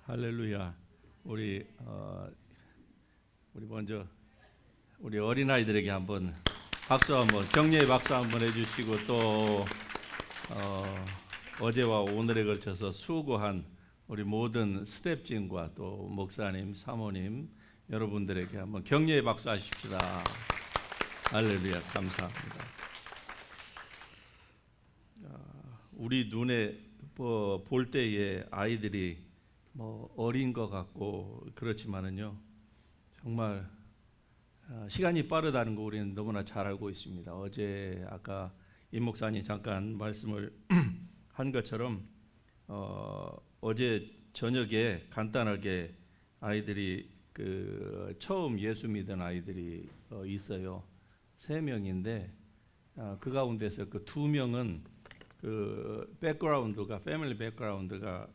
할렐루야. 우리 먼저 우리 어린아이들에게 한번 박수 한번 격려의 박수 한번 해주시고 또 어제와 오늘에 걸쳐서 수고한 우리 모든 스텝진과 또 목사님, 사모님 여러분들에게 한번 격려의 박수 하십시다. 할렐루야. 감사합니다. 우리 눈에 볼 때에 아이들이 어린 것 같고 그렇지만은요 정말 시간이 빠르다는 거 우리는 너무나 잘 알고 있습니다. 어제 아까 임 목사님 잠깐 말씀을 한 것처럼 어제 저녁에 간단하게 아이들이 처음 예수 믿은 아이들이 있어요. 3명인데 그 가운데서 그 2명은 백그라운드가 패밀리 백그라운드가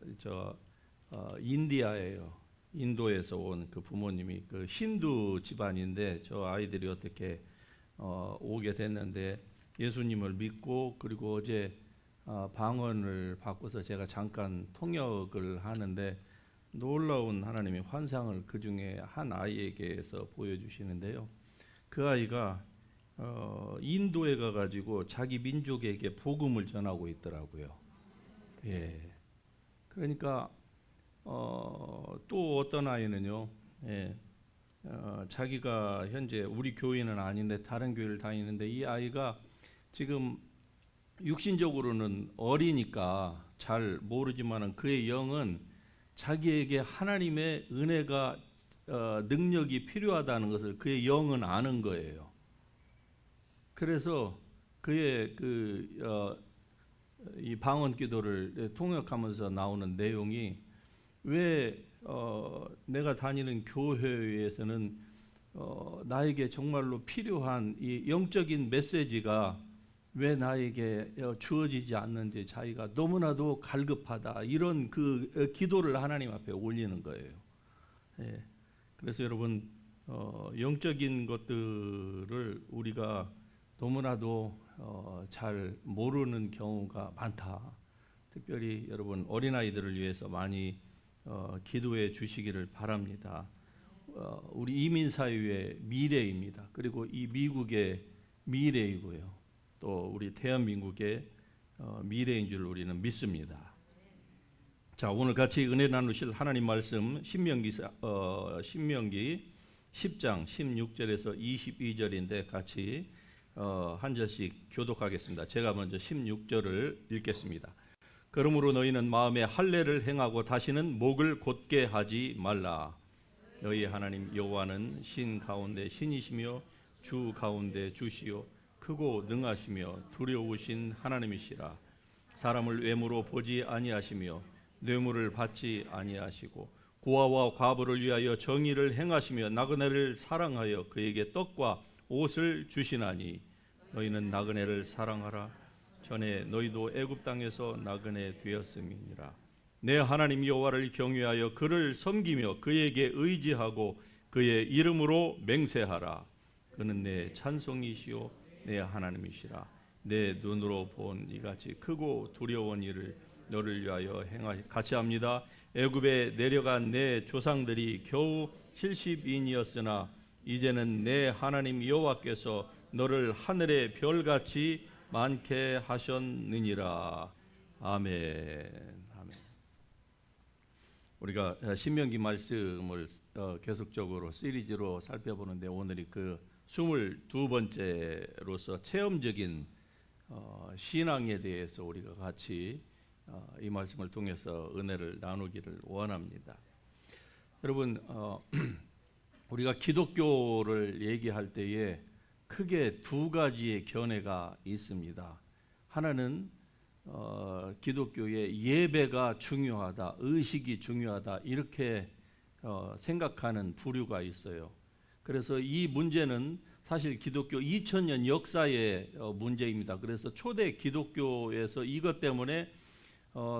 인디아예요. 인도에서 온 그 부모님이 힌두 집안인데 저 아이들이 어떻게 오게 됐는데 예수님을 믿고 그리고 어제 방언을 바꿔서 제가 잠깐 통역을 하는데 놀라운 하나님의 환상을 그 중에 한 아이에게서 보여주시는데요. 그 아이가 인도에 가가지고 자기 민족에게 복음을 전하고 있더라고요. 예. 그러니까 또 어떤 아이는요, 자기가 현재 우리 교회는 아닌데 다른 교회를 다니는데 이 아이가 지금 육신적으로는 어리니까 잘 모르지만은 그의 영은 자기에게 하나님의 은혜가 능력이 필요하다는 것을 그의 영은 아는 거예요. 그래서 그의 이 방언 기도를 통역하면서 나오는 내용이 왜 내가 다니는 교회에서는 나에게 정말로 필요한 이 영적인 메시지가 왜 나에게 주어지지 않는지 자기가 너무나도 갈급하다 이런 기도를 하나님 앞에 올리는 거예요. 예. 그래서 여러분 영적인 것들을 우리가 너무나도 잘 모르는 경우가 많다. 특별히 여러분 어린아이들을 위해서 많이 기도해 주시기를 바랍니다. 우리 이민사회의 미래입니다. 그리고 이 미국의 미래이고요. 또 우리 대한민국의 미래인 줄 우리는 믿습니다. 자, 오늘 같이 은혜 나누실 하나님 말씀 신명기 10장 16절에서 22절인데 같이 한 절씩 교독하겠습니다. 제가 먼저 16절을 읽겠습니다. 그러므로 너희는 마음에 할례를 행하고 다시는 목을 곧게 하지 말라. 너희 하나님 여호와는 신 가운데 신이시며 주 가운데 주시요 크고 능하시며 두려우신 하나님이시라. 사람을 외모로 보지 아니하시며 뇌물을 받지 아니하시고 고아와 과부를 위하여 정의를 행하시며 나그네를 사랑하여 그에게 떡과 옷을 주시나니 너희는 나그네를 사랑하라. 전에 너희도 애굽 땅에서 나그네 되었음이니라. 내 하나님 여호와를 경외하여 그를 섬기며 그에게 의지하고 그의 이름으로 맹세하라. 그는 내 찬송이시요 내 하나님이시라. 내 눈으로 본 이같이 크고 두려운 일을 너를 위하여 같이 합니다. 애굽에 내려간 내 조상들이 겨우 70인이었으나 이제는 내 하나님 여호와께서 너를 하늘의 별같이 많게 하셨느니라. 아멘. 아멘. 우리가 신명기 말씀을 계속적으로 시리즈로 살펴보는데 오늘이 22번째로서 체험적인 신앙에 대해서 우리가 같이 이 말씀을 통해서 은혜를 나누기를 원합니다. 여러분 우리가 기독교를 얘기할 때에 크게 2가지의 견해가 있습니다. 하나는 기독교의 예배가 중요하다, 의식이 중요하다 이렇게 생각하는 부류가 있어요. 그래서 이 문제는 사실 기독교 2000년 역사의 문제입니다. 그래서 초대 기독교에서 이것 때문에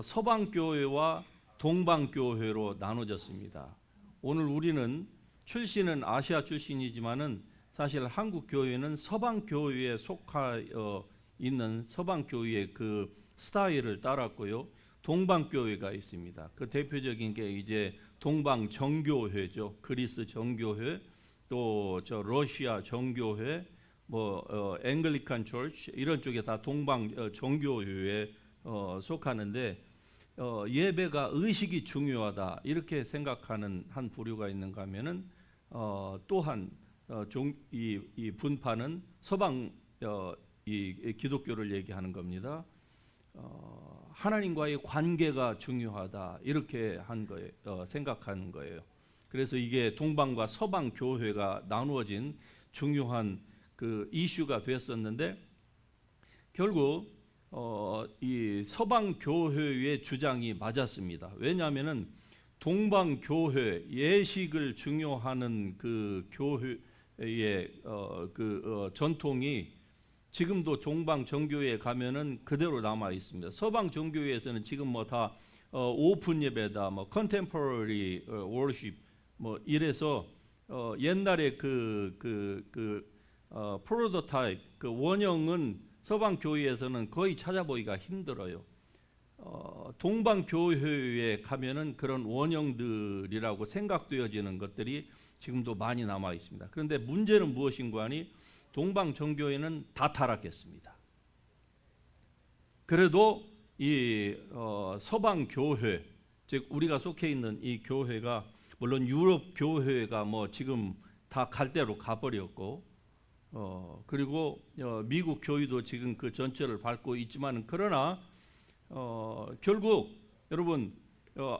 서방교회와 동방교회로 나눠졌습니다. 오늘 우리는 출신은 아시아 출신이지만은 사실 한국 교회는 서방 교회에 속하 있는 서방 교회의 그 스타일을 따랐고요. 동방교회가 있습니다. 그 대표적인 게 이제 동방정교회죠. 그리스 정교회, 또 저 러시아 정교회, 뭐 앵글리칸 처치 이런 쪽에 다 동방 정교회에 속하는데 예배가 의식이 중요하다 이렇게 생각하는 한 부류가 있는가 하면은 또한 이 분파는 서방 이 기독교를 얘기하는 겁니다. 하나님과의 관계가 중요하다 이렇게 한 거예요. 생각하는 거예요. 그래서 이게 동방과 서방 교회가 나누어진 중요한 그 이슈가 됐었는데 결국 이 서방 교회의 주장이 맞았습니다. 왜냐하면은 동방 교회 예식을 중요하는 그 교회의 전통이 지금도 동방 정교회에 가면은 그대로 남아 있습니다. 서방 정교회에서는 지금 뭐 다 오픈 예배다, 뭐 컨템포러리 워십 뭐 이래서 옛날에 프로토타입 그 원형은 서방 교회에서는 거의 찾아보기가 힘들어요. 동방 교회에 가면은 그런 원형들이라고 생각되어지는 것들이 지금도 많이 남아 있습니다. 그런데 문제는 무엇인가 하니 동방 정교회는 다 타락했습니다. 그래도 이 서방 교회, 즉 우리가 속해 있는 이 교회가 물론 유럽 교회가 뭐 지금 다 갈대로 가버렸고 그리고 미국 교회도 지금 그 전철을 밟고 있지만 그러나 결국 여러분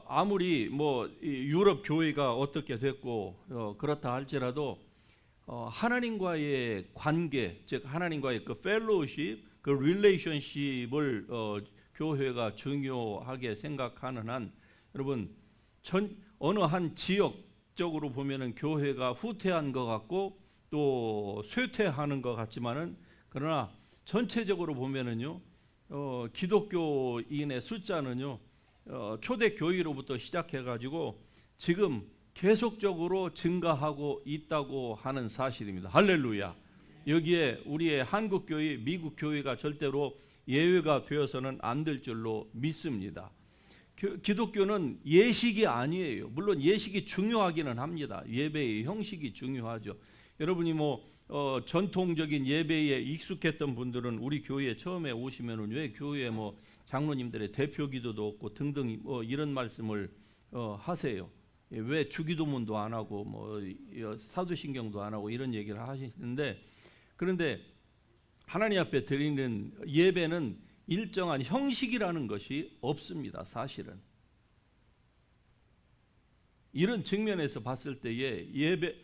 아무리 뭐 유럽 교회가 어떻게 됐고 그렇다 할지라도 하나님과의 관계, 즉 하나님과의 그 펠로우십, 그 릴레이션십을 교회가 중요하게 생각하는 한 여러분 어느 한 지역적으로 보면은 교회가 후퇴한 것 같고 또 쇠퇴하는 것 같지만은 그러나 전체적으로 보면은요 기독교인의 숫자는요 초대 교회로부터 시작해가지고 지금 계속적으로 증가하고 있다고 하는 사실입니다. 할렐루야. 여기에 우리의 한국 교회, 미국 교회가 절대로 예외가 되어서는 안 될 줄로 믿습니다. 기독교는 예식이 아니에요. 물론 예식이 중요하기는 합니다. 예배의 형식이 중요하죠. 여러분이 뭐 전통적인 예배에 익숙했던 분들은 우리 교회에 처음에 오시면은 왜 교회에 뭐 장로님들의 대표 기도도 없고 등등 이런 말씀을 하세요. 왜 주기도문도 안 하고 뭐 사도신경도 안 하고 이런 얘기를 하시는데 그런데 하나님 앞에 드리는 예배는 일정한 형식이라는 것이 없습니다. 사실은 이런 측면에서 봤을 때에 예배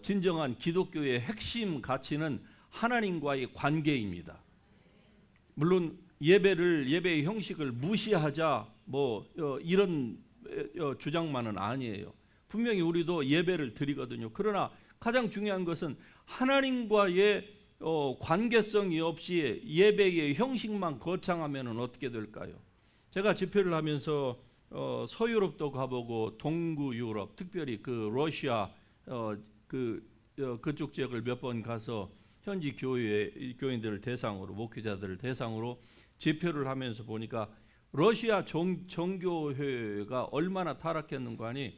진정한 기독교의 핵심 가치는 하나님과의 관계입니다. 물론 예배의 형식을 무시하자 뭐 이런 주장만은 아니에요. 분명히 우리도 예배를 드리거든요. 그러나 가장 중요한 것은 하나님과의 관계성이 없이 예배의 형식만 거창하면 어떻게 될까요? 제가 집회를 하면서 서유럽도 가보고 동구 유럽, 특별히 그 러시아 그쪽 지역을 몇 번 가서 현지 교인들을 대상으로 목회자들을 대상으로 집회를 하면서 보니까 러시아 정교회가 얼마나 타락했는가 하니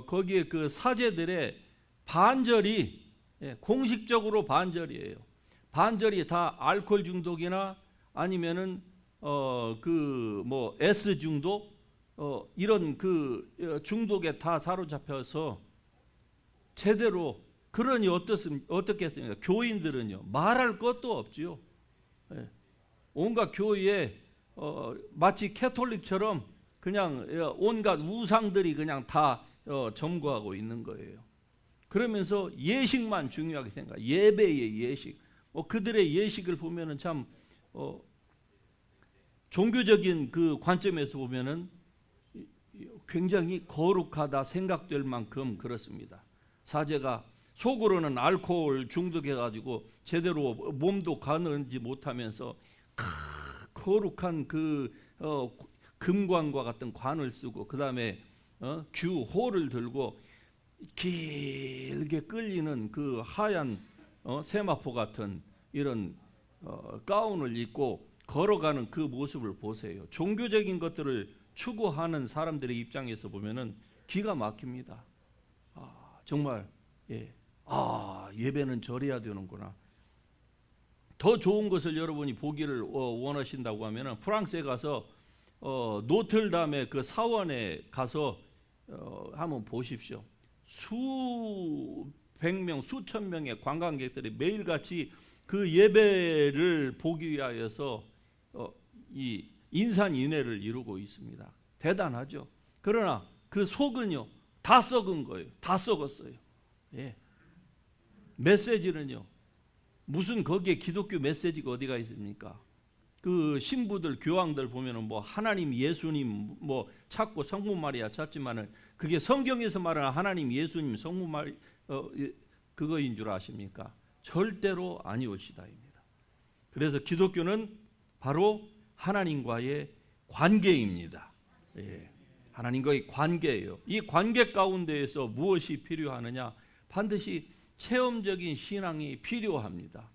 거기에 그 사제들의 반절이 공식적으로 반절이에요. 반절이 다 알코올 중독이나 아니면은 그 뭐 S 중독 이런 그 중독에 다 사로잡혀서 제대로 그러니 어떻겠습니까? 교인들은요 말할 것도 없지요. 온갖 교회에 마치 캐톨릭처럼 그냥 온갖 우상들이 그냥 다 점거하고 있는 거예요. 그러면서 예식만 중요하게 생각. 예배의 예식. 그들의 예식을 보면은 참 종교적인 그 관점에서 보면은 굉장히 거룩하다 생각될 만큼 그렇습니다. 사제가 속으로는 알코올 중독해가지고 제대로 몸도 가누지 못하면서 거룩한 그 금관과 같은 관을 쓰고 그 다음에 규호를 들고 길게 끌리는 그 하얀 세마포 같은 이런 가운을 입고 걸어가는 그 모습을 보세요. 종교적인 것들을 추구하는 사람들의 입장에서 보면은 기가 막힙니다. 정말 예배는 저래야 되는구나. 더 좋은 것을 여러분이 보기를 원하신다고 하면은 프랑스에 가서 노틀담의 그 사원에 가서 한번 보십시오. 수백 명, 수천 명의 관광객들이 매일같이 그 예배를 보기 위하여서 이 인산인해를 이루고 있습니다. 대단하죠. 그러나 그 속은요 다 썩은 거예요. 다 썩었어요. 메시지는요, 무슨 거기에 기독교 메시지가 어디가 있습니까? 그 신부들, 교황들 보면은 뭐 하나님, 예수님 뭐 찾고 성분 말이야 찾지만은 그게 성경에서 말하는 하나님, 예수님, 성분 말 그거인 줄 아십니까? 절대로 아니올시다입니다. 그래서 기독교는 바로 하나님과의 관계입니다. 하나님과의 관계예요. 이 관계 가운데에서 무엇이 필요하느냐? 반드시 체험적인 신앙이 필요합니다.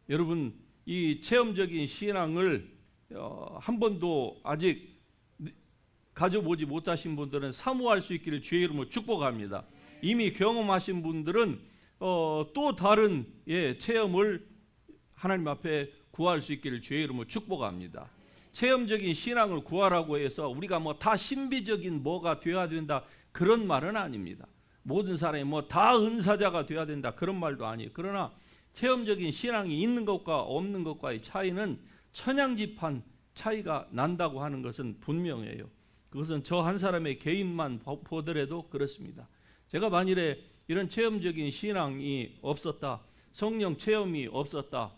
여러분, 이 체험적인 신앙을 한 번도 아직 가져보지 못하신 분들은 사모할 수 있기를 주의 이름으로 축복합니다. 이미 경험하신 분들은 또 다른 체험을 하나님 앞에 구할 수 있기를 주의 이름으로 축복합니다. 체험적인 신앙을 구하라고 해서 우리가 뭐 다 신비적인 뭐가 되어야 된다 그런 말은 아닙니다. 모든 사람이 뭐 다 은사자가 되어야 된다 그런 말도 아니에요. 그러나 체험적인 신앙이 있는 것과 없는 것과의 차이는 천양지판 차이가 난다고 하는 것은 분명해요. 그것은 저 한 사람의 개인만 보더라도 그렇습니다. 제가 만일에 이런 체험적인 신앙이 없었다, 성령 체험이 없었다,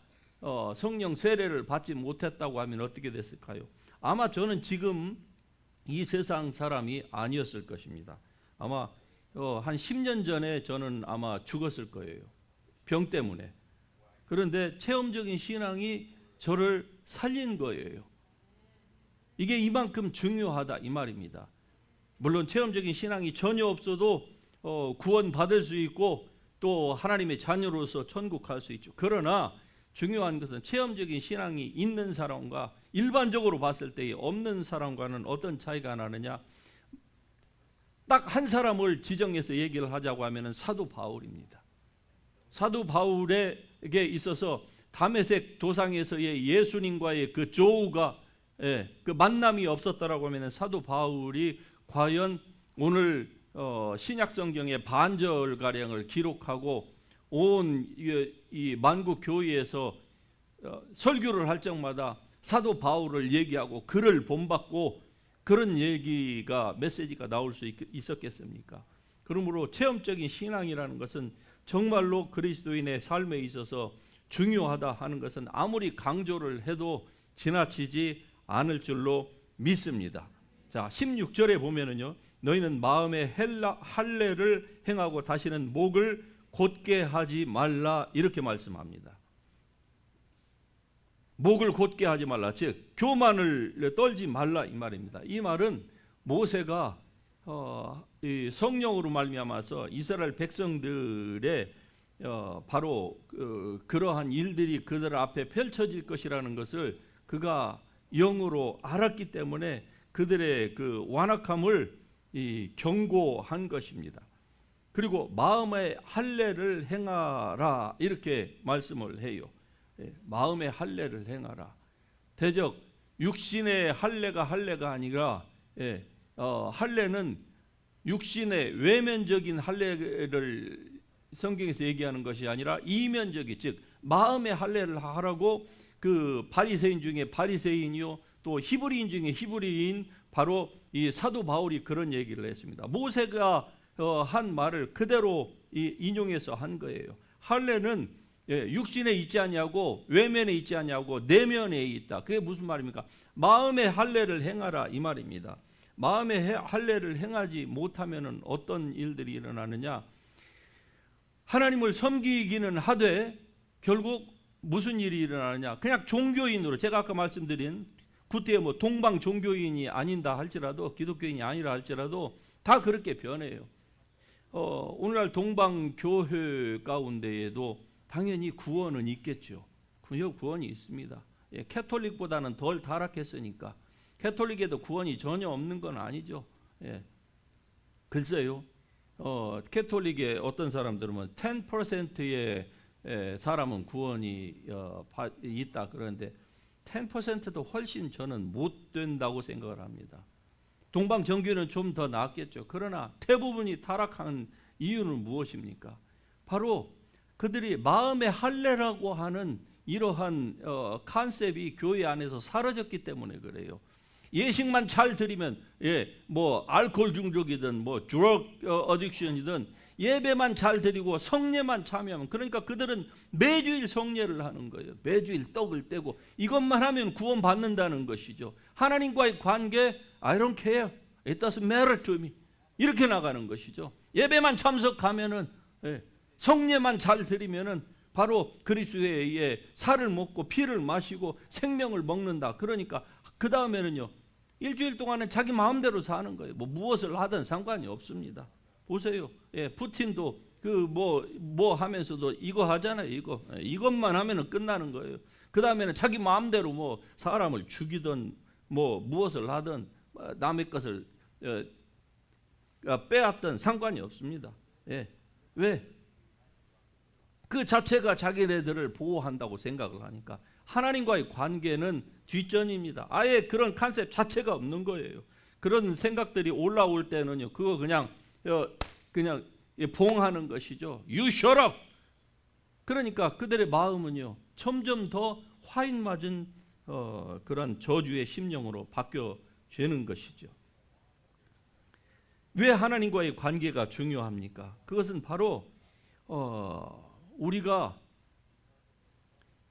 성령 세례를 받지 못했다고 하면 어떻게 됐을까요? 아마 저는 지금 이 세상 사람이 아니었을 것입니다. 아마 한 10년 전에 저는 아마 죽었을 거예요. 병 때문에. 그런데 체험적인 신앙이 저를 살린 거예요. 이게 이만큼 중요하다 이 말입니다. 물론 체험적인 신앙이 전혀 없어도 구원 받을 수 있고 또 하나님의 자녀로서 천국 갈 수 있죠. 그러나 중요한 것은 체험적인 신앙이 있는 사람과 일반적으로 봤을 때 없는 사람과는 어떤 차이가 나느냐? 딱 한 사람을 지정해서 얘기를 하자고 하면은 사도 바울입니다. 사도 바울에게 있어서 다메섹 도상에서의 예수님과의 그 조우가 그 만남이 없었다라고 하면은 사도 바울이 과연 오늘 신약 성경의 반절 가량을 기록하고 온 이 만국 교회에서 설교를 할 적마다 사도 바울을 얘기하고 그를 본받고 그런 얘기가 메시지가 나올 수 있었겠습니까? 그러므로 체험적인 신앙이라는 것은 정말로 그리스도인의 삶에 있어서 중요하다 하는 것은 아무리 강조를 해도 지나치지 않을 줄로 믿습니다. 자, 16절에 보면은요, 너희는 마음에 할례를 행하고 다시는 목을 곧게 하지 말라 이렇게 말씀합니다. 목을 곧게 하지 말라, 즉 교만을 떨지 말라 이 말입니다. 이 말은 모세가 이 성령으로 말미암아서 이스라엘 백성들의 바로 그러한 일들이 그들 앞에 펼쳐질 것이라는 것을 그가 영으로 알았기 때문에 그들의 그 완악함을 경고한 것입니다. 그리고 마음의 할례를 행하라 이렇게 말씀을 해요. 마음의 할례를 행하라. 대적 육신의 할례가 아니라 할례는 육신의 외면적인 할례를 성경에서 얘기하는 것이 아니라 이면적인, 즉 마음의 할례를 하라고 그 바리새인 중에 바리새인이요 또 히브리인 중에 히브리인 바로 이 사도 바울이 그런 얘기를 했습니다. 모세가 한 말을 그대로 인용해서 한 거예요. 할례는 육신에 있지 않냐고 외면에 있지 않냐고 내면에 있다. 그게 무슨 말입니까? 마음의 할례를 행하라 이 말입니다. 마음의 할례를 행하지 못하면 어떤 일들이 일어나느냐? 하나님을 섬기기는 하되 결국 무슨 일이 일어나느냐? 그냥 종교인으로, 제가 아까 말씀드린 구태여 뭐 동방 종교인이 아닌다 할지라도, 기독교인이 아니라 할지라도 다 그렇게 변해요. 오늘날 동방 교회 가운데에도 당연히 구원은 있겠죠. 구원이 있습니다. 예, 캐톨릭보다는 덜 타락했으니까. 캐톨릭에도 구원이 전혀 없는 건 아니죠. 예. 글쎄요. 캐톨릭의 어떤 사람들은 10%의 사람은 구원이 있다 그러는데 10%도 훨씬 저는 못 된다고 생각을 합니다. 동방 정교는 좀 더 낫겠죠. 그러나 대부분이 타락한 이유는 무엇입니까? 바로 그들이 마음의 할례라고 하는 이러한 컨셉이 교회 안에서 사라졌기 때문에 그래요. 예식만 잘 드리면, 뭐 알코올 중독이든 뭐 드럭 어딕션이든 예배만 잘 드리고 성례만 참여하면, 그러니까 그들은 매주일 성례를 하는 거예요. 매주일 떡을 떼고 이것만 하면 구원 받는다는 것이죠. 하나님과의 관계, I don't care, it doesn't matter to me, 이렇게 나가는 것이죠. 예배만 참석하면은, 성례만 잘 드리면은 바로 그리스도의 살을 먹고 피를 마시고 생명을 먹는다. 그러니까 그 다음에는요, 일주일 동안은 자기 마음대로 사는 거예요. 뭐 무엇을 하든 상관이 없습니다. 보세요. 푸틴도 그 뭐 하면서도 이거 하잖아요. 이것만 하면은 끝나는 거예요. 그 다음에는 자기 마음대로 뭐 사람을 죽이든 뭐 무엇을 하든 남의 것을 빼앗든 상관이 없습니다. 왜? 그 자체가 자기네들을 보호한다고 생각을 하니까 하나님과의 관계는 뒷전입니다. 아예 그런 컨셉 자체가 없는 거예요. 그런 생각들이 올라올 때는요, 그거 그냥 봉하는 것이죠. You shut up. 그러니까 그들의 마음은요, 점점 더 화인 맞은 그런 저주의 심령으로 바뀌어지는 것이죠. 왜 하나님과의 관계가 중요합니까? 그것은 바로 우리가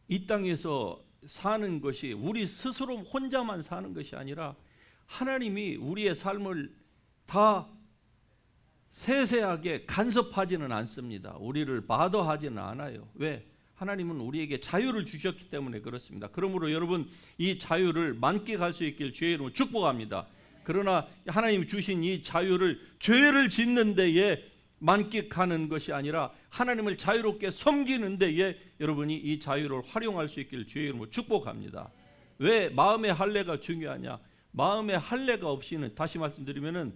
이 땅에서 사는 것이 우리 스스로 혼자만 사는 것이 아니라 하나님이 우리의 삶을 다 세세하게 간섭하지는 않습니다. 우리를 바더하지는 않아요. 왜? 하나님은 우리에게 자유를 주셨기 때문에 그렇습니다. 그러므로 여러분, 이 자유를 만끽할 수 있길 주의 이름으로 축복합니다. 그러나 하나님이 주신 이 자유를 죄를 짓는 데에 만끽하는 것이 아니라 하나님을 자유롭게 섬기는 데에 여러분이 이 자유를 활용할 수 있길 주의 이름으로 축복합니다. 왜 마음의 할례가 중요하냐? 마음의 할례가 없이는, 다시 말씀드리면은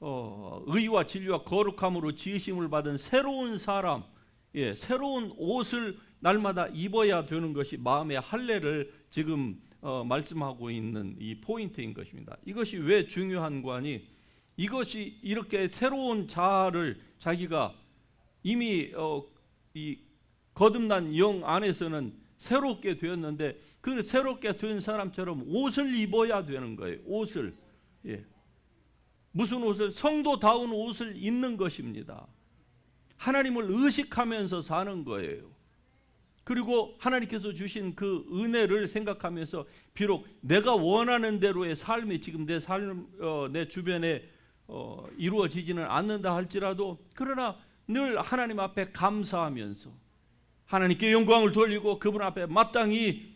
의와 진리와 거룩함으로 지으심을 받은 새로운 사람, 새로운 옷을 날마다 입어야 되는 것이 마음의 할례를 지금 말씀하고 있는 이 포인트인 것입니다. 이것이 왜 중요한 거니? 이것이 이렇게 새로운 자아를 자기가 이미 이 거듭난 영 안에서는 새롭게 되었는데, 그 새롭게 된 사람처럼 옷을 입어야 되는 거예요. 옷을. 무슨 옷을? 성도다운 옷을 입는 것입니다. 하나님을 의식하면서 사는 거예요. 그리고 하나님께서 주신 그 은혜를 생각하면서, 비록 내가 원하는 대로의 삶이 지금 내 삶, 내 주변에 이루어지지는 않는다 할지라도, 그러나 늘 하나님 앞에 감사하면서 하나님께 영광을 돌리고 그분 앞에 마땅히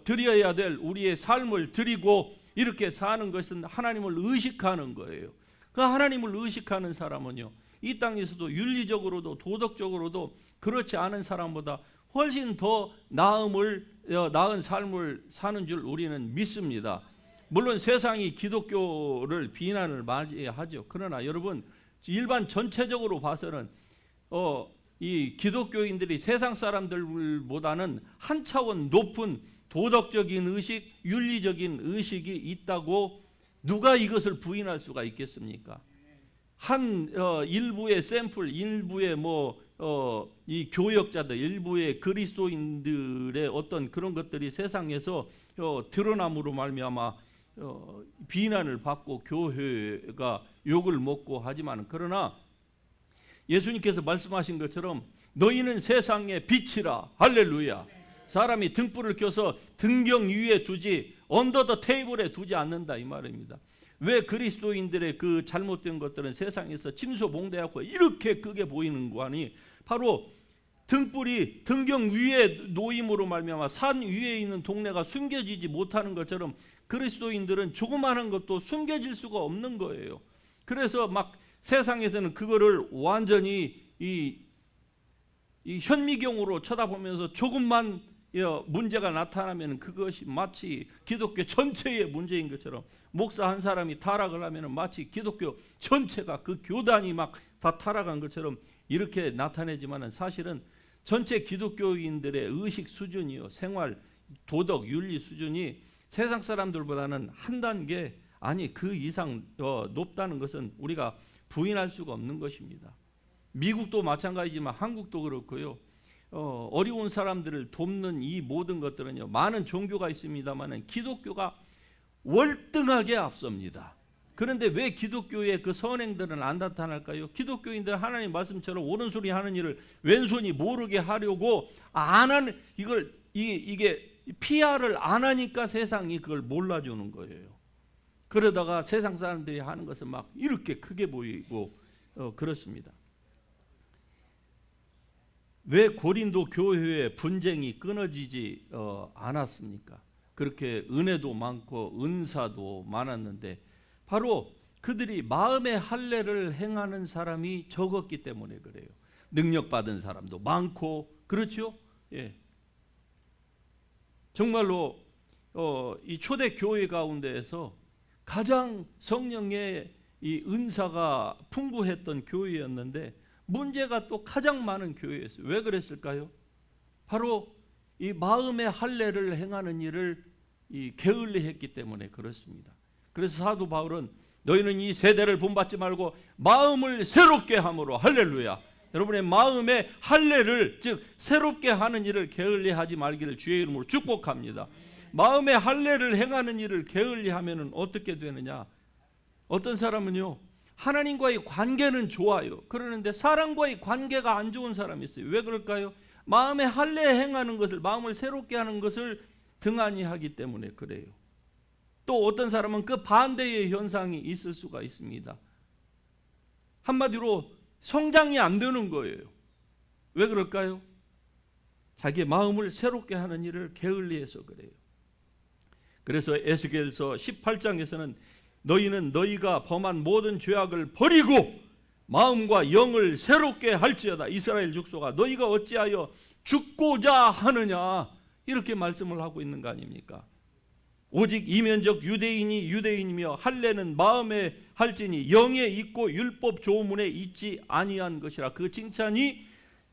드려야 될 우리의 삶을 드리고 이렇게 사는 것은 하나님을 의식하는 거예요. 그 하나님을 의식하는 사람은요, 이 땅에서도 윤리적으로도 도덕적으로도 그렇지 않은 사람보다 훨씬 더 나은 삶을 사는 줄 우리는 믿습니다. 물론 세상이 기독교를 비난을 많이 하죠. 그러나 여러분, 일반 전체적으로 봐서는 이 기독교인들이 세상 사람들보다는 한 차원 높은 도덕적인 의식, 윤리적인 의식이 있다고 누가 이것을 부인할 수가 있겠습니까? 한 일부의 샘플, 일부의 이 교역자들, 일부의 그리스도인들의 어떤 그런 것들이 세상에서 드러남으로 말미암아 비난을 받고 교회가 욕을 먹고 하지만, 그러나 예수님께서 말씀하신 것처럼 너희는 세상의 빛이라. 할렐루야. 사람이 등불을 켜서 등경 위에 두지 언더 더 테이블에 두지 않는다, 이 말입니다. 왜 그리스도인들의 그 잘못된 것들은 세상에서 침소봉대하고 이렇게 크게 보이는 거 아니? 바로 등불이 등경 위에 놓임으로 말미암아 산 위에 있는 동네가 숨겨지지 못하는 것처럼 그리스도인들은 조그마한 것도 숨겨질 수가 없는 거예요. 그래서 막 세상에서는 그거를 완전히 이 현미경으로 쳐다보면서 조금만 문제가 나타나면 그것이 마치 기독교 전체의 문제인 것처럼, 목사 한 사람이 타락을 하면 마치 기독교 전체가, 그 교단이 막 다 타락한 것처럼 이렇게 나타내지만, 사실은 전체 기독교인들의 의식 수준이요, 생활, 도덕, 윤리 수준이 세상 사람들보다는 한 단계, 아니 그 이상 높다는 것은 우리가 부인할 수가 없는 것입니다. 미국도 마찬가지지만 한국도 그렇고요. 어려운 사람들을 돕는 이 모든 것들은요, 많은 종교가 있습니다만 기독교가 월등하게 앞섭니다. 그런데 왜 기독교의 그 선행들은 안 나타날까요? 기독교인들 하나님 말씀처럼 오른손이 하는 일을 왼손이 모르게 하려고 안 하는, 이게 PR을 안 하니까 세상이 그걸 몰라주는 거예요. 그러다가 세상 사람들이 하는 것은 막 이렇게 크게 보이고 그렇습니다. 왜 고린도 교회의 분쟁이 끊어지지 않았습니까? 그렇게 은혜도 많고 은사도 많았는데 바로 그들이 마음의 할례를 행하는 사람이 적었기 때문에 그래요. 능력받은 사람도 많고, 그렇죠? 예. 정말로 이 초대 교회 가운데에서 가장 성령의 이 은사가 풍부했던 교회였는데 문제가 또 가장 많은 교회였어요. 왜 그랬을까요? 바로 이 마음의 할례를 행하는 일을 게을리했기 때문에 그렇습니다. 그래서 사도 바울은 너희는 이 세대를 본받지 말고 마음을 새롭게 함으로, 할렐루야, 여러분의 마음의 할례를, 즉 새롭게 하는 일을 게을리하지 말기를 주의 이름으로 축복합니다. 마음의 할례를 행하는 일을 게을리하면 어떻게 되느냐? 어떤 사람은요, 하나님과의 관계는 좋아요. 그러는데 사람과의 관계가 안 좋은 사람이 있어요. 왜 그럴까요? 마음의 할례 행하는 것을, 마음을 새롭게 하는 것을 등한히 하기 때문에 그래요. 또 어떤 사람은 그 반대의 현상이 있을 수가 있습니다. 한마디로 성장이 안 되는 거예요. 왜 그럴까요? 자기의 마음을 새롭게 하는 일을 게을리해서 그래요. 그래서 에스겔서 18장에서는 너희는 너희가 범한 모든 죄악을 버리고 마음과 영을 새롭게 할지어다. 이스라엘 족속아, 너희가 어찌하여 죽고자 하느냐, 이렇게 말씀을 하고 있는 거 아닙니까? 오직 이면적 유대인이 유대인이며 할례는 마음에 할지니 영에 있고 율법 조문에 있지 아니한 것이라. 그 칭찬이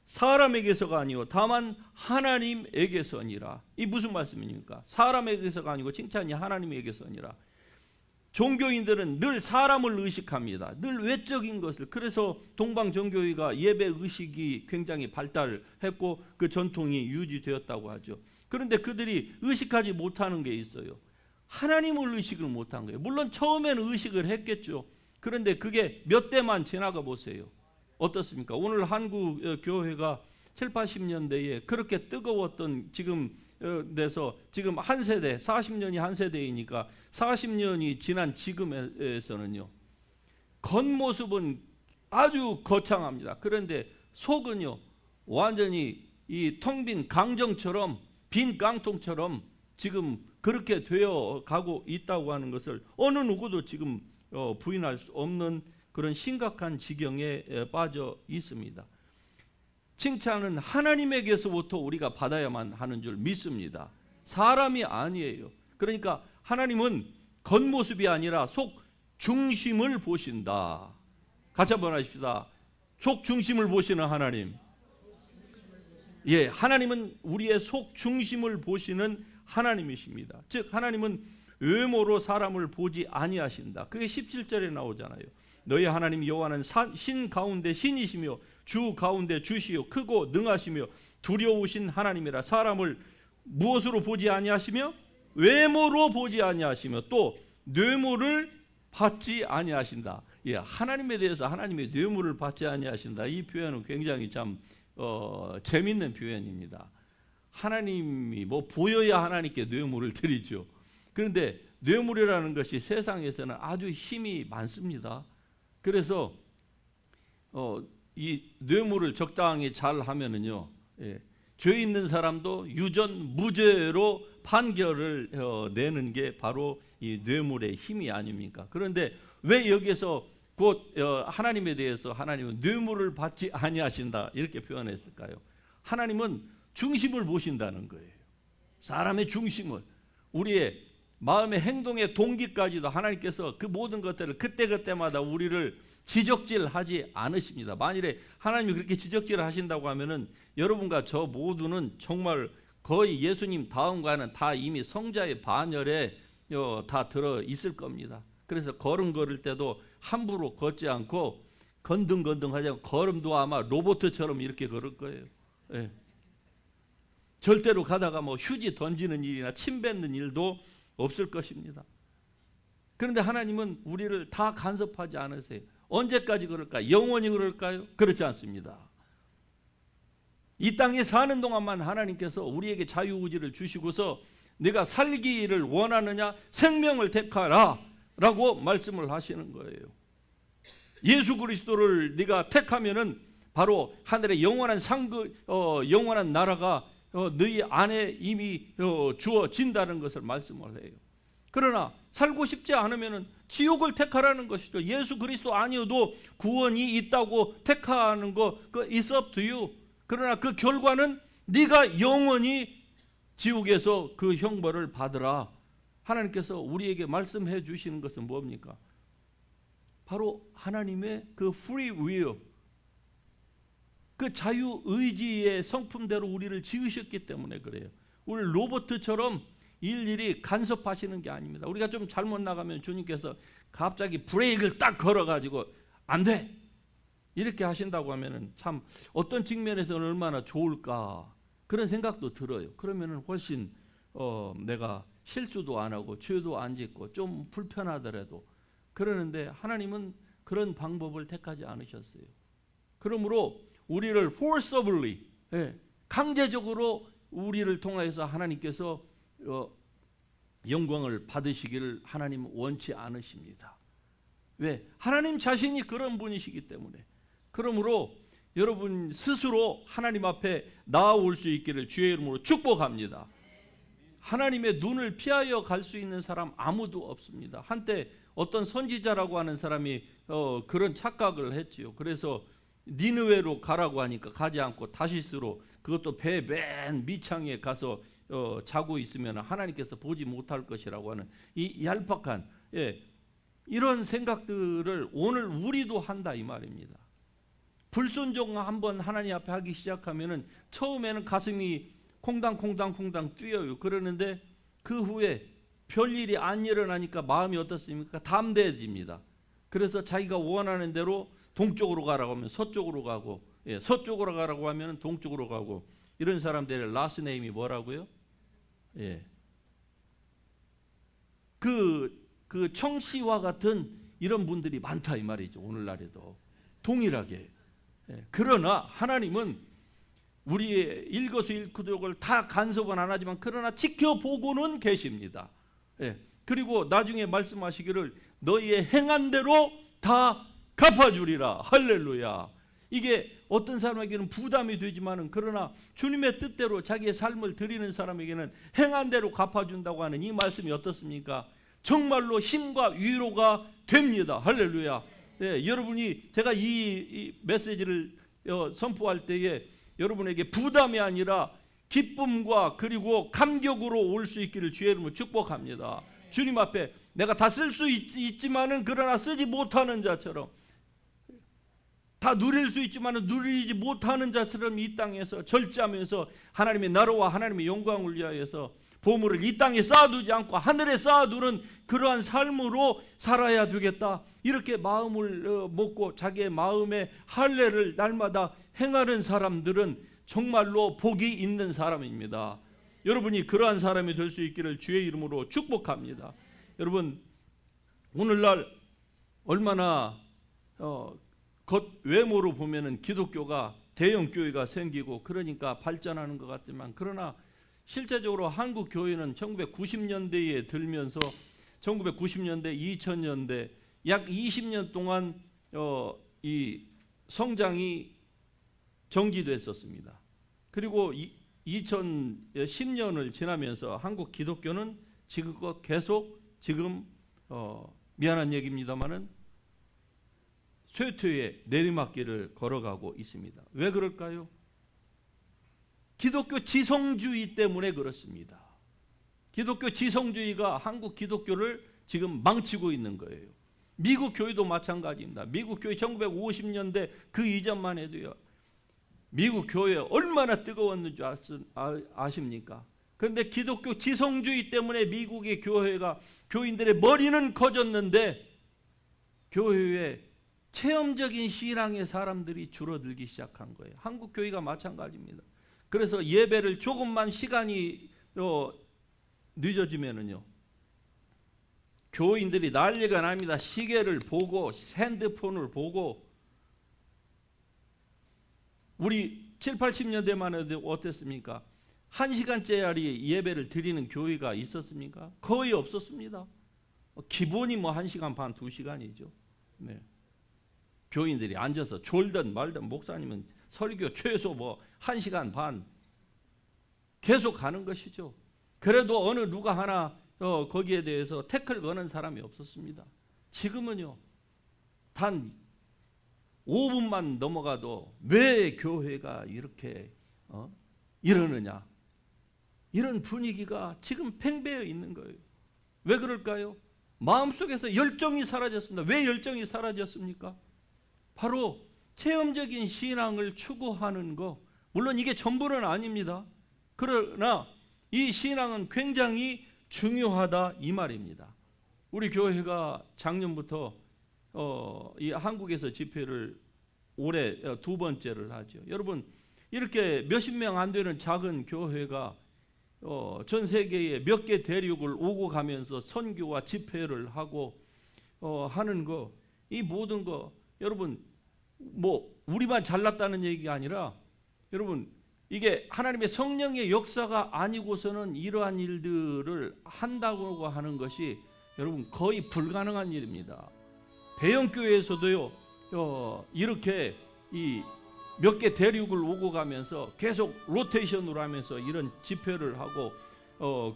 사람에게서가 아니요 다만 하나님에게서니라. 이 무슨 말씀입니까? 사람에게서가 아니고 칭찬이 하나님에게서니라. 종교인들은 늘 사람을 의식합니다. 늘 외적인 것을. 그래서 동방 종교회가 예배 의식이 굉장히 발달했고 그 전통이 유지되었다고 하죠. 그런데 그들이 의식하지 못하는 게 있어요. 하나님을 의식을 못한 거예요. 물론 처음에는 의식을 했겠죠. 그런데 그게 몇 대만 지나가 보세요. 어떻습니까? 오늘 한국 교회가 7, 80년대에 그렇게 뜨거웠던 지금 지금 한 세대, 40년이 한 세대이니까 40년이 지난 지금에서는요, 겉모습은 아주 거창합니다. 그런데 속은요, 완전히 이 텅 빈 강정처럼, 빈 깡통처럼 지금 그렇게 되어 가고 있다고 하는 것을 어느 누구도 지금 부인할 수 없는 그런 심각한 지경에 빠져 있습니다. 칭찬은 하나님에게서부터 우리가 받아야만 하는 줄 믿습니다. 사람이 아니에요. 그러니까 하나님은 겉모습이 아니라 속 중심을 보신다. 같이 한번 하십시다. 속 중심을 보시는 하나님. 예, 하나님은 우리의 속 중심을 보시는 하나님이십니다. 즉 하나님은 외모로 사람을 보지 아니하신다. 그게 17절에 나오잖아요. 너희 하나님 여호와는 신 가운데 신이시며 주 가운데 주시요 크고 능하시며 두려우신 하나님이라. 사람을 무엇으로 보지 아니하시며 외모로 보지 아니하시며 또 뇌물을 받지 아니하신다. 예, 하나님에 대해서 하나님의 뇌물을 받지 아니하신다. 이 표현은 굉장히 참 재밌는 표현입니다. 하나님이 뭐 보여야 하나님께 뇌물을 드리죠. 그런데 뇌물이라는 것이 세상에서는 아주 힘이 많습니다. 그래서 이 뇌물을 적당히 잘 하면은요, 예, 죄 있는 사람도 유전 무죄로 판결을 내는 게 바로 이 뇌물의 힘이 아닙니까? 그런데 왜 여기에서 곧 하나님에 대해서 하나님은 뇌물을 받지 아니하신다 이렇게 표현했을까요? 하나님은 중심을 보신다는 거예요. 사람의 중심을, 우리의 마음의 행동의 동기까지도 하나님께서 그 모든 것들을 그때그때마다 우리를 지적질하지 않으십니다. 만일에 하나님이 그렇게 지적질을 하신다고 하면은 여러분과 저 모두는 정말 거의 예수님 다음과는 다 이미 성자의 반열에 다 들어 있을 겁니다. 그래서 걸음 걸을 때도 함부로 걷지 않고 건등건등하지 않고, 걸음도 아마 로봇처럼 이렇게 걸을 거예요. 예. 절대로 가다가 뭐 휴지 던지는 일이나 침 뱉는 일도 없을 것입니다. 그런데 하나님은 우리를 다 간섭하지 않으세요. 언제까지 그럴까요? 영원히 그럴까요? 그렇지 않습니다. 이 땅에 사는 동안만 하나님께서 우리에게 자유의지를 주시고서 네가 살기를 원하느냐 생명을 택하라 라고 말씀을 하시는 거예요. 예수 그리스도를 네가 택하면은 바로 하늘의 영원한 영원한 나라가 너희 안에 이미 주어진다는 것을 말씀을 해요. 그러나 살고 싶지 않으면은 지옥을 택하라는 것이죠. 예수 그리스도 아니어도 구원이 있다고 택하는 거, 그 it's up to you. 그러나 그 결과는 네가 영원히 지옥에서 그 형벌을 받으라. 하나님께서 우리에게 말씀해 주시는 것은 뭡니까? 바로 하나님의 그 free will, 그 자유의지의 성품대로 우리를 지으셨기 때문에 그래요. 우리 로봇처럼 일일이 간섭하시는 게 아닙니다. 우리가 좀 잘못 나가면 주님께서 갑자기 브레이크를 딱 걸어가지고 안 돼! 이렇게 하신다고 하면은 참 어떤 측면에서는 얼마나 좋을까 그런 생각도 들어요. 그러면은 훨씬 내가 실수도 안 하고 죄도 안 짓고 좀 불편하더라도, 그러는데 하나님은 그런 방법을 택하지 않으셨어요. 그러므로 우리를 forcibly, 강제적으로 우리를 통해서 하나님께서 영광을 받으시기를 하나님은 원치 않으십니다. 왜? 하나님 자신이 그런 분이시기 때문에. 그러므로 여러분 스스로 하나님 앞에 나아올 수 있기를 주의 이름으로 축복합니다. 하나님의 눈을 피하여 갈 수 있는 사람 아무도 없습니다. 한때 어떤 선지자라고 하는 사람이 그런 착각을 했지요. 그래서 니느웨로 가라고 하니까 가지 않고 다시스로, 그것도 배 맨 밑창에 가서 자고 있으면 하나님께서 보지 못할 것이라고 하는 이 얄팍한, 이런 생각들을 오늘 우리도 한다 이 말입니다. 불순종 한번 하나님 앞에 하기 시작하면은 처음에는 가슴이 콩당콩당 뛰어요. 그러는데 그 후에 별일이 안 일어나니까 마음이 어떻습니까? 담대해집니다. 그래서 자기가 원하는 대로 동쪽으로 가라고 하면 서쪽으로 가고, 서쪽으로 가라고 하면 동쪽으로 가고, 이런 사람들의 라스트 네임이 뭐라고요? 그 청씨와 같은 이런 분들이 많다 이 말이죠. 오늘날에도 동일하게. 그러나 하나님은 우리의 일거수일투족을 다 간섭은 안 하지만 그러나 지켜보고는 계십니다. 그리고 나중에 말씀하시기를 너희의 행한 대로 다 갚아주리라. 할렐루야. 이게 어떤 사람에게는 부담이 되지만은, 그러나 주님의 뜻대로 자기의 삶을 드리는 사람에게는 행한 대로 갚아준다고 하는 이 말씀이 어떻습니까? 정말로 힘과 위로가 됩니다. 할렐루야. 여러분이 제가 이 메시지를 선포할 때에 여러분에게 부담이 아니라 기쁨과 그리고 감격으로 올 수 있기를 주의 이름으로 축복합니다. 주님 앞에 내가 다 쓸 수 있지만은 그러나 쓰지 못하는 자처럼, 다 누릴 수 있지만은 누리지 못하는 자처럼 이 땅에서 절제하면서 하나님의 나라와 하나님의 영광을 위하여서 보물을 이 땅에 쌓아두지 않고 하늘에 쌓아두는 그러한 삶으로 살아야 되겠다. 이렇게 마음을 먹고 자기의 마음의 할례를 날마다 행하는 사람들은 정말로 복이 있는 사람입니다. 여러분이 그러한 사람이 될 수 있기를 주의 이름으로 축복합니다. 여러분 오늘날 얼마나 겉외모로 보면은 기독교가 대형 교회가 생기고 그러니까 발전하는 것 같지만, 그러나 실제적으로 한국 교회는 1990년대에 들면서 1990년대, 2000년대 약 20년 동안 이 성장이 정지됐었습니다. 그리고 2010년을 지나면서 한국 기독교는 지금껏 계속 미안한 얘기입니다만은 쇠퇴의 내리막길을 걸어가고 있습니다. 왜 그럴까요? 기독교 지성주의 때문에 그렇습니다. 기독교 지성주의가 한국 기독교를 지금 망치고 있는 거예요. 미국 교회도 마찬가지입니다. 미국 교회 1950년대 그 이전만 해도요, 미국 교회 얼마나 뜨거웠는 줄 아십니까? 그런데 기독교 지성주의 때문에 미국의 교회가, 교인들의 머리는 커졌는데 교회에 체험적인 신앙의 사람들이 줄어들기 시작한 거예요. 한국 교회가 마찬가지입니다. 그래서 예배를 조금만 시간이 늦어지면은요, 교인들이 난리가 납니다. 시계를 보고 핸드폰을 보고. 우리 7, 80년대만 해도 어땠습니까? 1시간짜리 예배를 드리는 교회가 있었습니까? 거의 없었습니다. 기본이 뭐 1시간 반, 2시간이죠. 네. 교인들이 앉아서 졸든 말든 목사님은 설교 최소 뭐 1시간 반 계속 가는 것이죠. 그래도 어느 누가 하나 거기에 대해서 태클 거는 사람이 없었습니다. 지금은요, 단 5분만 넘어가도 왜 교회가 이렇게 이러느냐, 이런 분위기가 지금 팽배해 있는 거예요. 왜 그럴까요? 마음속에서 열정이 사라졌습니다. 왜 열정이 사라졌습니까? 바로 체험적인 신앙을 추구하는 거, 물론 이게 전부는 아닙니다. 그러나 이 신앙은 굉장히 중요하다 이 말입니다. 우리 교회가 작년부터 이 한국에서 집회를 올해 2번째를 하죠. 여러분, 이렇게 몇십 명 안 되는 작은 교회가 전 세계에 몇 개 대륙을 오고 가면서 선교와 집회를 하고 하는 거, 이 모든 거, 여러분, 뭐 우리만 잘났다는 얘기가 아니라, 여러분, 이게 하나님의 성령의 역사가 아니고서는 이러한 일들을 한다고 하는 것이 여러분 거의 불가능한 일입니다. 대형교회에서도요, 이렇게 이 몇 개 대륙을 오고 가면서 계속 로테이션으로 하면서 이런 집회를 하고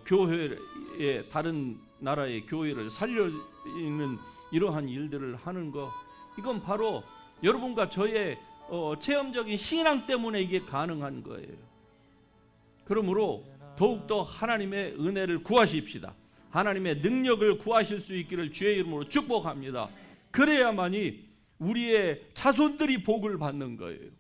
교회의 다른 나라의 교회를 살려있는 이러한 일들을 하는 거, 이건 바로 여러분과 저의 체험적인 신앙 때문에 이게 가능한 거예요. 그러므로 더욱더 하나님의 은혜를 구하십시다. 하나님의 능력을 구하실 수 있기를 주의 이름으로 축복합니다. 그래야만이 우리의 자손들이 복을 받는 거예요.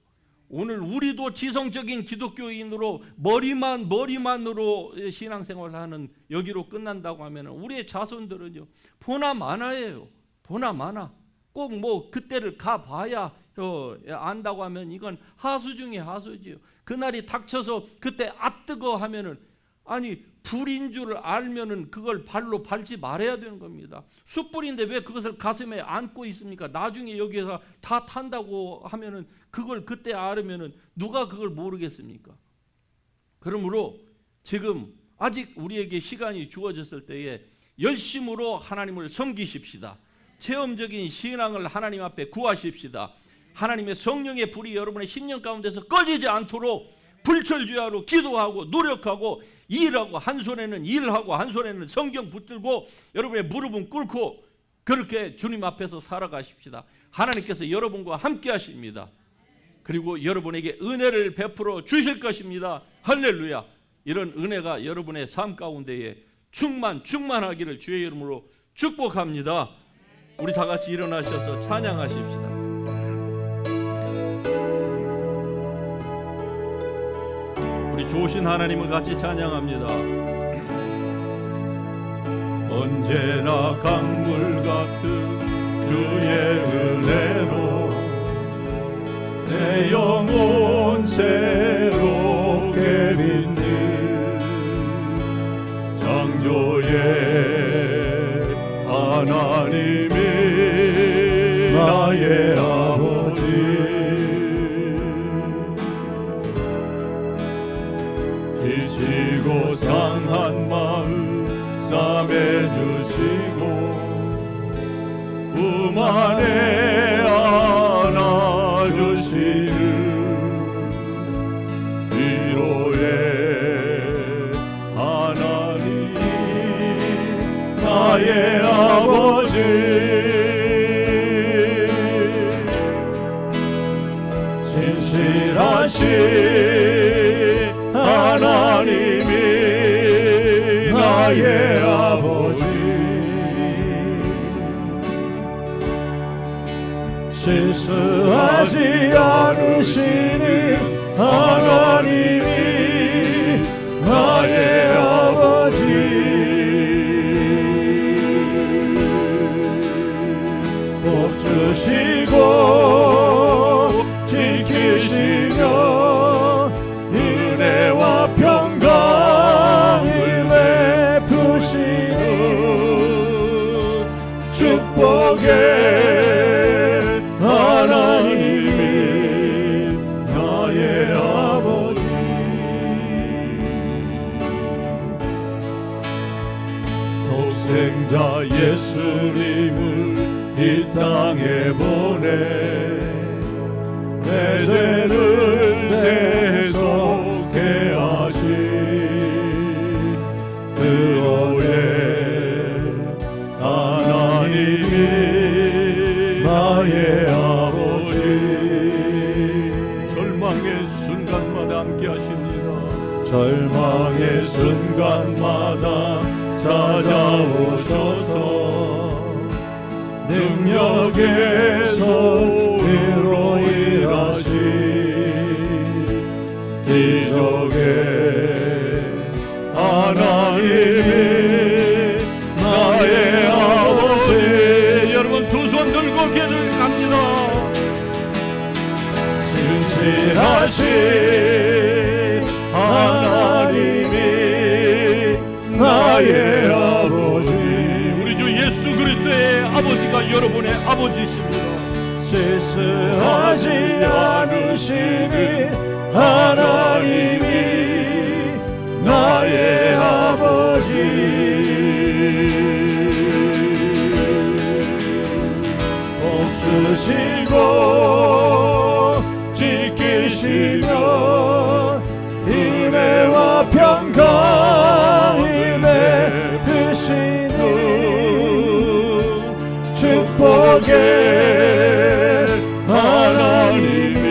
오늘 우리도 지성적인 기독교인으로 머리만으로 신앙생활을 하는 여기로 끝난다고 하면 우리의 자손들은요, 보나 마나예요. 보나 마나. 꼭 뭐 그때를 가봐야 안다고 하면 이건 하수 중에 하수지요. 그날이 닥쳐서 그때 뜨거 하면은, 아니 불인 줄 알면은 그걸 발로 밟지 말아야 되는 겁니다. 숯불인데 왜 그것을 가슴에 안고 있습니까? 나중에 여기에서 다 탄다고 하면은 그걸 그때 알으면은 누가 그걸 모르겠습니까? 그러므로 지금 아직 우리에게 시간이 주어졌을 때에 열심으로 하나님을 섬기십시다. 체험적인 신앙을 하나님 앞에 구하십시다. 하나님의 성령의 불이 여러분의 심령 가운데서 꺼지지 않도록 불철주야로 기도하고 노력하고 일하고, 한 손에는 일하고 한 손에는 성경 붙들고 여러분의 무릎은 꿇고 그렇게 주님 앞에서 살아가십시다. 하나님께서 여러분과 함께 하십니다. 그리고 여러분에게 은혜를 베풀어 주실 것입니다. 할렐루야. 이런 은혜가 여러분의 삶 가운데에 충만하기를 주의 이름으로 축복합니다. 우리 다 같이 일어나셔서 찬양하십시다. 우리 좋으신 하나님을 같이 찬양합니다. 언제나 강물 같은 주의 은혜로 내 영혼 새롭게 빈들 창조의 하나님이 나의 아버지, 지치고 상한 마음 싸매주시고 품 안에 안아주시는 위로의 하나님 나의 아버지, 진실하신 하나님이 나의 나의 아버지 실수하지 않으시니 하나님이 나의 아버지 복 주시고 지키시며 은혜와 평강을 베푸시는 축복의 하나님이 나의 아버지 독생자 예수님을 이 땅에 보내 내 죄를 대속해 하신 의로의 하나님이 나의 아버지 절망의 순간마다 함께 하십니다. 절망의 순간마다 찾아오셔서 능력에서 위로 일하시 기적의 하나님이 나의 아버지 여러분 두 손 들고 기도를 갑니다. 진실하신 하나님이 나의 아버지 우리 주 예수 그리스도의 아버지가 여러분의 아버지십니다. 실수하지 않으시니 하나님이 나의 아버지 복 주시고 지키시며 은혜와 평강을 베푸시는 축복의 하나님이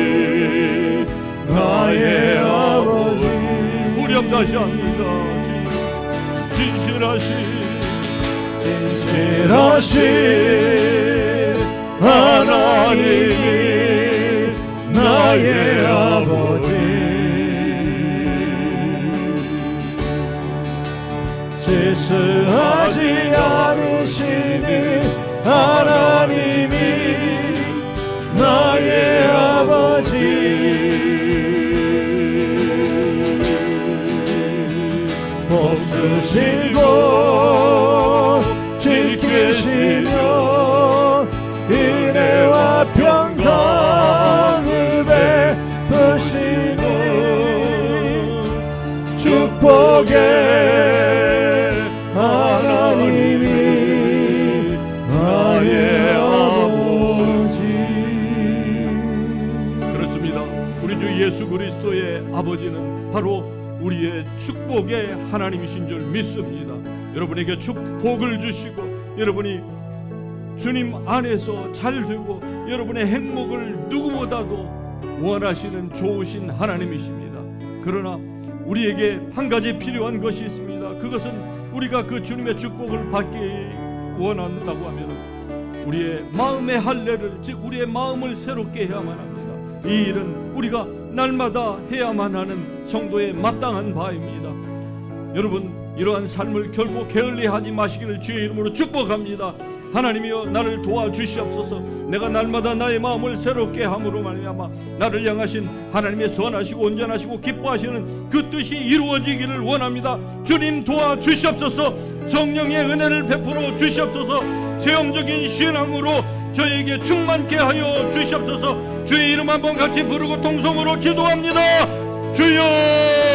나의 아버지 우리 한번 다시 합니다. 진실하신 하나님이 나의 아버지 실수하지 않으시니 하나님이 나의 아버지 복 주시고 지키시며 은혜와 평강을 베푸시는 축복의 하나님이 나의 아버지 그렇습니다. 우리 주 예수 그리스도의 아버지는 바로 우리의 축복의 하나님이신 줄 믿습니다. 여러분에게 축복을 주시고 여러분이 주님 안에서 잘 되고 여러분의 행복을 누구보다도 원하시는 좋으신 하나님이십니다. 그러나 우리에게 한 가지 필요한 것이 있습니다. 그것은 우리가 그 주님의 축복을 받기 원한다고 하면 우리의 마음의 할례를 즉 우리의 마음을 새롭게 해야만 합니다. 이 일은 우리가 날마다 해야만 하는 성도의 마땅한 바입니다. 여러분 이러한 삶을 결코 게을리하지 마시기를 주의 이름으로 축복합니다. 하나님이여 나를 도와주시옵소서. 내가 날마다 나의 마음을 새롭게 함으로 말미암아 나를 향하신 하나님의 선하시고 온전하시고 기뻐하시는 그 뜻이 이루어지기를 원합니다. 주님 도와주시옵소서. 성령의 은혜를 베풀어 주시옵소서. 체험적인 신앙으로 저에게 충만케 하여 주시옵소서. 주의 이름 한번 같이 부르고 통성으로 기도합니다. 주여